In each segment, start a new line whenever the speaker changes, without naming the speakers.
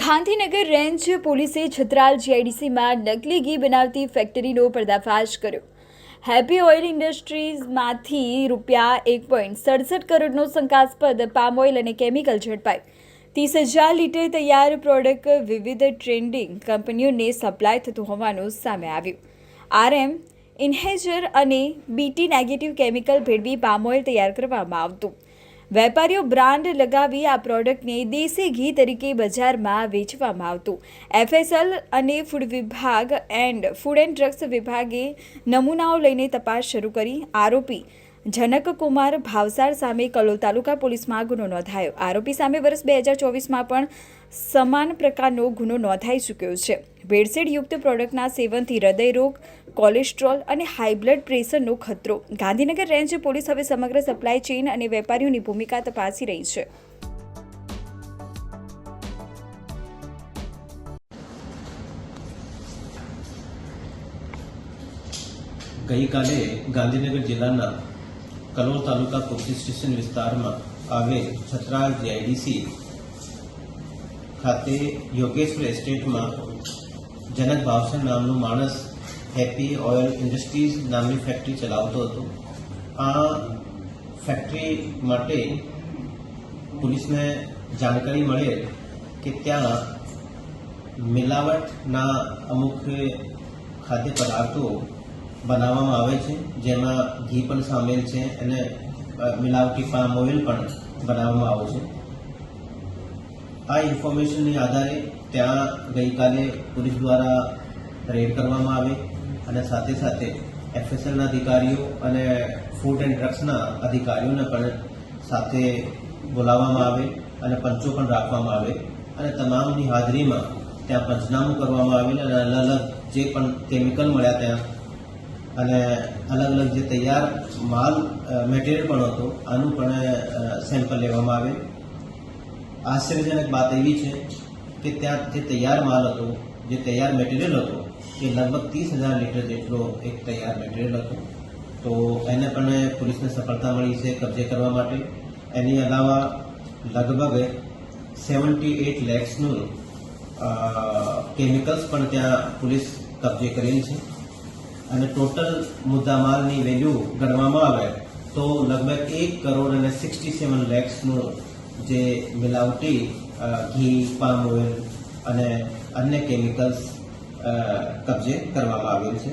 Gandhinagar range પોલીસે છત્રાલ જીઆઈડીસીમાં નકલી ઘી બનાવતી ફેક્ટરીનો પર્દાફાશ કર્યો। હેપી ઓઇલ ઇન્ડસ્ટ્રીઝમાંથી ₹1.67 કરોડનો શંકાસ્પદ પામ ઓઇલ અને કેમિકલ ઝડપાઈ। 30,000 લીટર તૈયાર પ્રોડક્ટ વિવિધ ટ્રેડિંગ કંપનીઓને સપ્લાય થતું હોવાનું સામે આવ્યું। RM ઇન્હેજર અને BT નેગેટિવ કેમિકલ ભેળવી પામ ઓઇલ તૈયાર કરવામાં આવતું। વેપારીઓ બ્રાન્ડ લગાવી આ પ્રોડક્ટને દેશી ઘી તરીકે બજારમાં વેચવામાં આવતું। FSL અને ફૂડ એન્ડ ડ્રગ્સ વિભાગે નમૂનાઓ લઈને તપાસ શરૂ કરી। આરોપી જનકકુમાર ભાવસાર સામે કલોલ તાલુકા પોલીસમાં ગુનો નોંધાયો। આરોપી સામે વર્ષ 2024માં પણ સમાન પ્રકારનો ગુનો નોંધાઈ ચૂક્યો છે। ભેળસેળયુક્ત પ્રોડક્ટના સેવનથી હૃદયરોગ, કોલેસ્ટ્રોલ અને હાઈ બ્લડ પ્રેશરનો ખતરો। ગાંધીનગર રેન્જ પોલીસ હવે સમગ્ર સપ્લાય ચેઇન અને વેપારીઓની ભૂમિકા તપાસી રહી છે।
ગઈકાલે ગાંધીનગર જિલ્લાના કલોલ તાલુકા પોલીસ સ્ટેશન વિસ્તારમાં આવેલ છત્રાલ જીઆઈડીસી ખાતે યોગેશ્વર એસ્ટેટમાં જનક ભાવસર નામનો માણસ હેપી ઓઇલ ઇન્ડસ્ટ્રીઝ નામની ફેક્ટરી ચલાવતો હતો। આ ફેક્ટરી માટે પોલીસને જાણકારી મળેલ કે ત્યાં મિલાવટના અમુક ખાદ્ય પદાર્થો બનાવવામાં આવે છે, જેમાં ઘી પણ સામેલ છે અને મિલાવટી પામ ઓઇલ પણ બનાવવામાં આવે છે। આ ઇન્ફોર્મેશનને આધારે ત્યાં ગઈકાલે પોલીસ દ્વારા રેડ કરવામાં આવે અને સાથે સાથે FSLના અધિકારીઓ અને ફૂડ એન્ડ ડ્રગ્સના અધિકારીઓને પણ સાથે બોલાવવામાં આવે અને પંચો પણ રાખવામાં આવે અને તમામની હાજરીમાં ત્યાં પંચનામું કરવામાં આવેલ અને અલગ અલગ જે પણ કેમિકલ મળ્યા ત્યાં અને અલગ અલગ જે તૈયાર માલ મટીરિયલ પણ હતો આનું પણ સેમ્પલ લેવામાં આવે। આશ્ચર્યજનક વાત એવી છે કે ત્યાં જે તૈયાર માલ હતો, જે તૈયાર મટીરિયલ હતો એ લગભગ 30,000 લીટર જેટલો એક તૈયાર મટીરિયલ હતો। તો એને પણ પોલીસને સફળતા મળી છે કબજે કરવા માટે। એની અલાવા લગભગ 78 લેક્સનું કેમિકલ્સ પણ ત્યાં પોલીસ કબજે કરેલ છે અને ટોટલ મુદ્દામાલની વેલ્યુ ગણવામાં આવે તો લગભગ 1,67 લાખનું જે મિલાવટી ઘી, પામ ઓઇલ અને અન્ય કેમિકલ્સ કબજે કરવામાં આવેલ છે।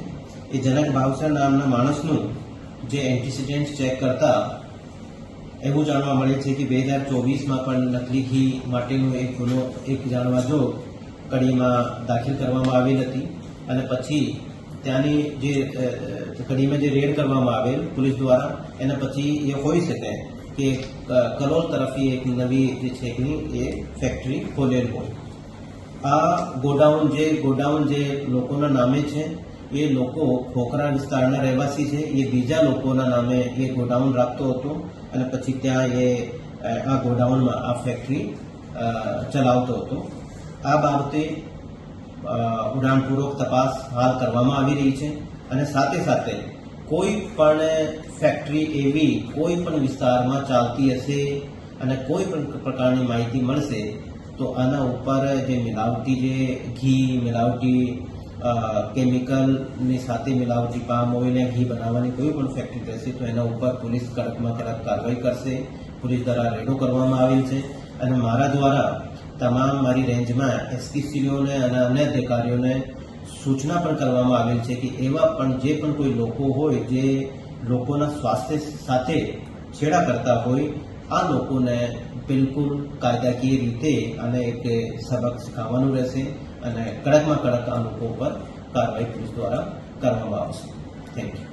એ જનક ભાવસર નામના માણસનું જે એન્ટીસિડન્ટ ચેક કરતા એવું જાણવા મળે છે કે 2024માં પણ નકલી ઘી માટેનો એક ગુનો જાણવા જો કડીમાં દાખલ કરવામાં આવેલ હતી અને પછી ત્યાંની જે કડીમાં જે રેડ કરવામાં આવેલ પોલીસ દ્વારા એના પછી એ હોઈ શકે કે કલોલ તરફથી એક નવી જે છે એ ફેક્ટરી ખોલેલ હોય। આ ગોડાઉન જે લોકોના નામે છે એ લોકો ખોખરા વિસ્તારના રહેવાસી છે। એ બીજા લોકોના નામે એ ગોડાઉન રાખતો હતો અને પછી ત્યાં એ આ ગોડાઉનમાં આ ફેક્ટરી ચલાવતો હતો। આ બાબતે ઉડાણપૂર્વક તપાસ હાલ કરવામાં આવી રહી છે અને સાથે સાથે કોઈ પણ ફેક્ટરી એવી કોઈ પણ વિસ્તારમાં ચાલતી હશે અને કોઈ પણ પ્રકારની માહિતી મળશે તો આના ઉપર જે મિલાવટી જે ઘી, મિલાવટી કેમિકલની સાથે મિલાવટી પામ ઓઇલ અને ઘી બનાવવાની કોઈ પણ ફેક્ટરી રહેશે તો એના ઉપર પોલીસ કડકમાં કડક કાર્યવાહી કરશે। પોલીસ દ્વારા રેડો કરવામાં આવેલ છે અને મારા દ્વારા તમામ મારી રેન્જમાં એસપીસીઓને અને અન્ય અધિકારીઓને સૂચના પણ કરવામાં આવેલ છે કે એવા પણ જે પણ કોઈ લોકો હોય જે લોકોના સ્વાસ્થ્ય સાથે છેડા કરતા હોય આ લોકોને બિલકુલ કાયદાકીય રીતે અને એક સબક શીખવવાનું રહેશે અને કડકમાં કડક આ લોકો ઉપર કાર્યવાહી પોલીસ દ્વારા કરવામાં આવશે। Thank you.